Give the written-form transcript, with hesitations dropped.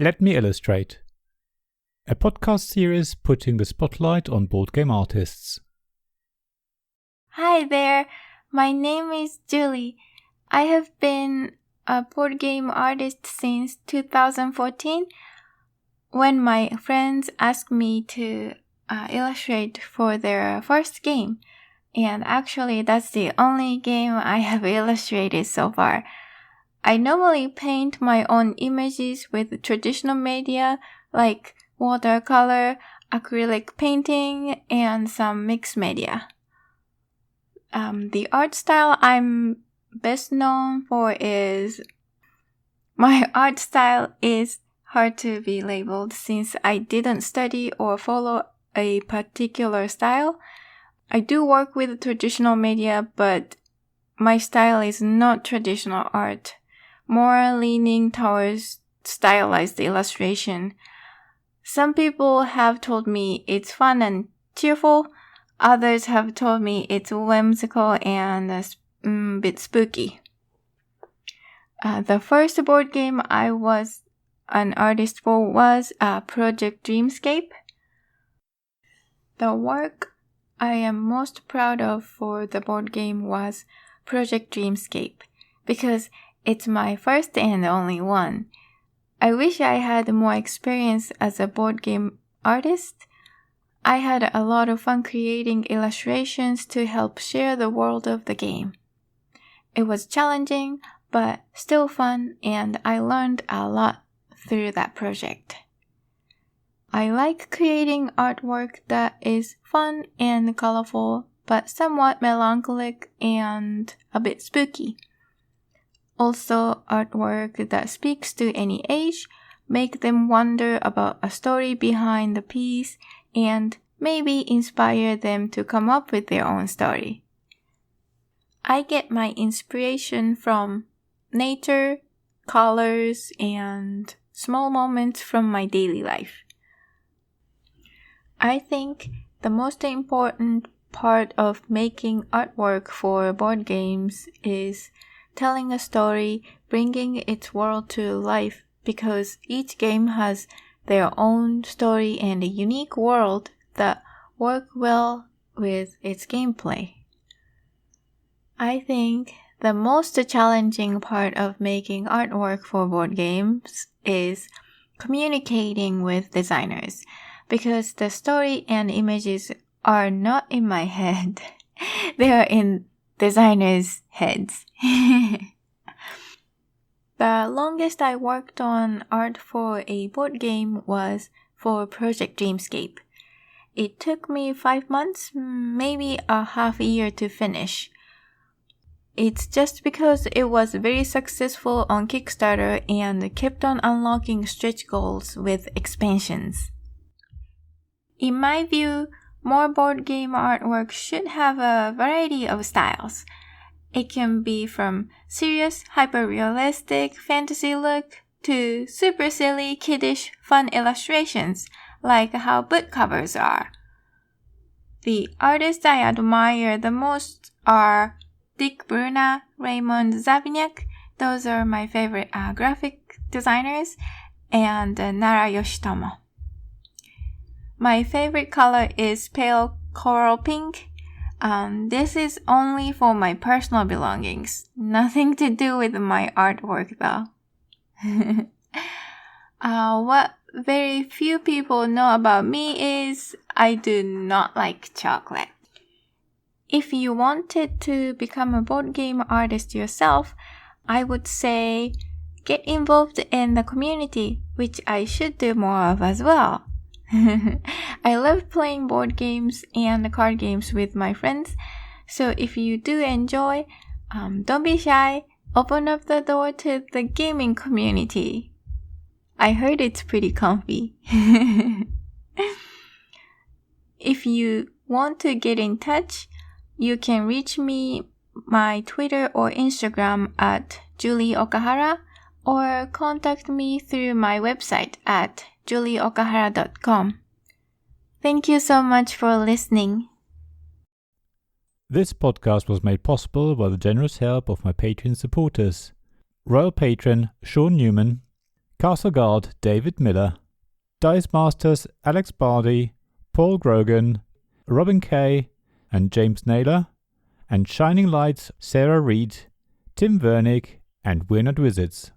Let Me Illustrate, a podcast series putting the spotlight on board game artists. Hi there, my name is Julie. I have been a board game artist since 2014 when my friends asked me to illustrate for their first game. And actually, that's the only game I have illustrated so far. I normally paint my own images with traditional media like watercolor, acrylic painting, and some mixed media. The art style I'm best known for is... My art style is hard to be labeled since I didn't study or follow a particular style. I do work with traditional media, but my style is not traditional art, more leaning towards stylized illustration. Some people have told me it's fun and cheerful. Others have told me it's whimsical and a bit spooky. The first board game I was an artist for was Project Dreamscape. The work I am most proud of for the board game was Project Dreamscape because it's my first and only one. I wish I had more experience as a board game artist. I had a lot of fun creating illustrations to help share the world of the game. It was challenging, but still fun, and I learned a lot through that project. I like creating artwork that is fun and colorful, but somewhat melancholic and a bit spooky. Also, artwork that speaks to any age, make them wonder about a story behind the piece, and maybe inspire them to come up with their own story. I get my inspiration from nature, colors, and small moments from my daily life. I think the most important part of making artwork for board games is telling a story, bringing its world to life, because each game has their own story and a unique world that work well with its gameplay. I think the most challenging part of making artwork for board games is communicating with designers, because the story and images are not in my head. They are in designers' heads. The longest I worked on art for a board game was for Project Dreamscape. It took me 5 months, maybe a half a year to finish. It's just because it was very successful on Kickstarter and kept on unlocking stretch goals with expansions. In my view, more board game artwork should have a variety of styles. It can be from serious, hyper-realistic fantasy look to super silly, kiddish, fun illustrations, like how book covers are. The artists I admire the most are Dick Bruna, Raymond Zavignac, those are my favorite graphic designers, and Nara Yoshitomo. My favorite color is pale coral pink. This is only for my personal belongings. Nothing to do with my artwork though. What very few people know about me is I do not like chocolate. If you wanted to become a board game artist yourself, I would say get involved in the community, which I should do more of as well. I love playing board games and card games with my friends, so if you do enjoy, don't be shy, open up the door to the gaming community. I heard it's pretty comfy. If you want to get in touch, you can reach me my Twitter or Instagram at Julie Okahara, or contact me through my website at julieokahara.com. Thank you so much for listening. This podcast was made possible by the generous help of my Patreon supporters: Royal Patron Sean Newman, Castle Guard David Miller, Dice Masters Alex Bardi, Paul Grogan, Robin Kay, and James Naylor, and Shining Lights Sarah Reed, Tim Vernick, and We're Not Wizards.